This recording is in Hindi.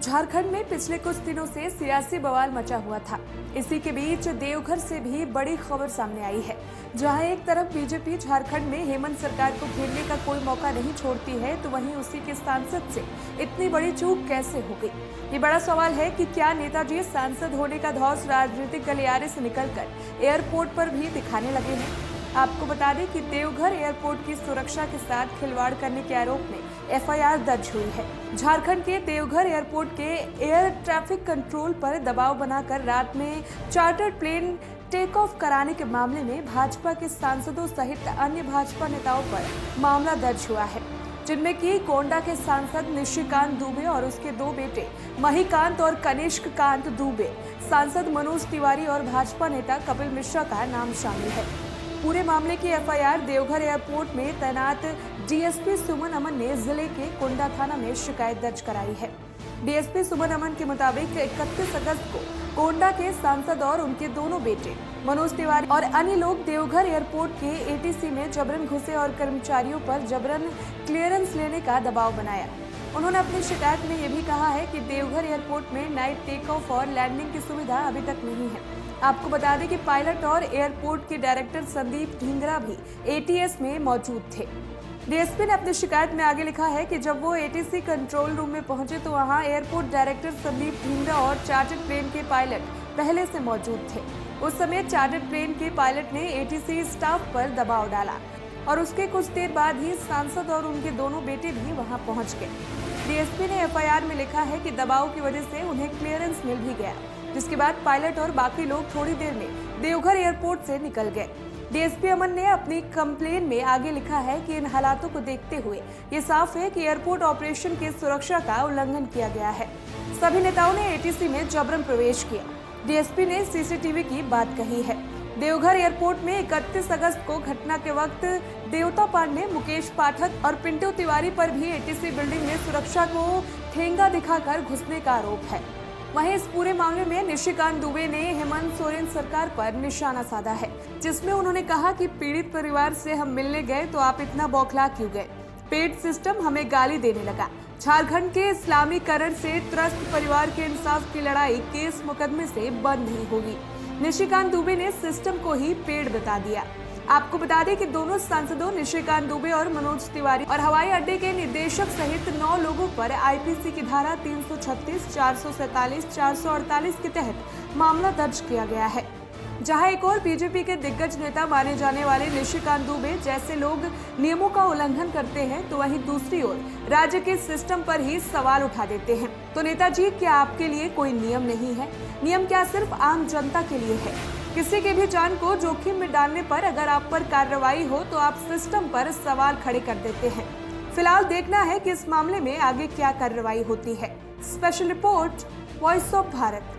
झारखंड में पिछले कुछ दिनों से सियासी बवाल मचा हुआ था। इसी के बीच देवघर से भी बड़ी खबर सामने आई है, जहां एक तरफ बीजेपी झारखंड में हेमंत सरकार को घेरने का कोई मौका नहीं छोड़ती है, तो वहीं उसी के सांसद से इतनी बड़ी चूक कैसे हो गई। ये बड़ा सवाल है कि क्या नेताजी सांसद होने का धौंस राजनीतिक गलियारे से निकलकर एयरपोर्ट पर भी दिखाने लगे हैं। आपको बता दें कि देवघर एयरपोर्ट की सुरक्षा के साथ खिलवाड़ करने के आरोप में एफआईआर दर्ज हुई है। झारखंड के देवघर एयरपोर्ट के एयर ट्रैफिक कंट्रोल पर दबाव बनाकर रात में चार्टर्ड प्लेन टेक ऑफ कराने के मामले में भाजपा के सांसदों सहित अन्य भाजपा नेताओं पर मामला दर्ज हुआ है, जिनमें कि गोंडा के सांसद निशिकांत दुबे और उसके दो बेटे महिकांत और कनिष्क कांत दुबे, सांसद मनोज तिवारी और भाजपा नेता कपिल मिश्रा का नाम शामिल है। पूरे मामले की एफआईआर देवघर एयरपोर्ट में तैनात डीएसपी सुमन अमन ने जिले के कोंडा थाना में शिकायत दर्ज कराई है। डीएसपी सुमन अमन के मुताबिक 31 अगस्त को कोंडा के सांसद और उनके दोनों बेटे मनोज तिवारी और अन्य लोग देवघर एयरपोर्ट के एटीसी में जबरन घुसे और कर्मचारियों पर जबरन क्लियरेंस लेने का दबाव बनाया। उन्होंने अपनी शिकायत में ये भी कहा है कि देवघर एयरपोर्ट में नाइट टेक ऑफ और लैंडिंग की सुविधा अभी तक नहीं है। आपको बता दें कि पायलट और एयरपोर्ट के डायरेक्टर संदीप ढींगरा भी एटीएस में मौजूद थे। डीएसपी ने अपनी शिकायत में आगे लिखा है कि जब वो एटीसी कंट्रोल रूम में पहुंचे तो वहां एयरपोर्ट डायरेक्टर संदीप ढींगरा और चार्टर्ड प्लेन के पायलट पहले से मौजूद थे। उस समय चार्टर्ड प्लेन के पायलट ने एटीसी स्टाफ पर दबाव डाला और उसके कुछ देर बाद ही सांसद और उनके दोनों बेटे भी वहां पहुंच गए। डीएसपी ने एफआईआर में लिखा है कि दबाव की वजह से उन्हें क्लियरेंस मिल भी गया, जिसके बाद पायलट और बाकी लोग थोड़ी देर में देवघर एयरपोर्ट से निकल गए। डीएसपी अमन ने अपनी कंप्लेन में आगे लिखा है कि इन हालातों को देखते हुए ये साफ है कि एयरपोर्ट ऑपरेशन की सुरक्षा का उल्लंघन किया गया है। सभी नेताओं ने एटीसी में जबरन प्रवेश किया। डीएसपी ने सीसीटीवी की बात कही है। देवघर एयरपोर्ट में 31 अगस्त को घटना के वक्त देवता पांडे, मुकेश पाठक और पिंटू तिवारी पर भी एटीसी बिल्डिंग में सुरक्षा को ठेंगा दिखाकर घुसने का आरोप है। वहीं इस पूरे मामले में निशिकांत दुबे ने हेमंत सोरेन सरकार पर निशाना साधा है, जिसमें उन्होंने कहा कि पीड़ित परिवार से हम मिलने गए तो आप इतना बौखला क्यों गए। पेड सिस्टम हमें गाली देने लगा। झारखंड के इस्लामीकरण से त्रस्त परिवार के इंसाफ की लड़ाई केस मुकदमे से बंद नहीं होगी। निशिकांत दुबे ने सिस्टम को ही पेड़ बता दिया। आपको बता दें कि दोनों सांसदों निशिकांत दुबे और मनोज तिवारी और हवाई अड्डे के निदेशक सहित 9 लोगों पर आईपीसी की धारा 336, 447, 448 के तहत मामला दर्ज किया गया है। जहां एक और बीजेपी के दिग्गज नेता माने जाने वाले निशिकांत दुबे जैसे लोग नियमों का उल्लंघन करते हैं, तो वहीं दूसरी ओर राज्य के सिस्टम पर ही सवाल उठा देते हैं। तो नेताजी, क्या आपके लिए कोई नियम नहीं है? नियम क्या सिर्फ आम जनता के लिए है? किसी की भी जान को जोखिम में डालने पर अगर आप पर कार्रवाई हो तो आप सिस्टम पर सवाल खड़े कर देते हैं। फिलहाल देखना है कि इस मामले में आगे क्या कार्रवाई होती है। Special report, voice of Bharat.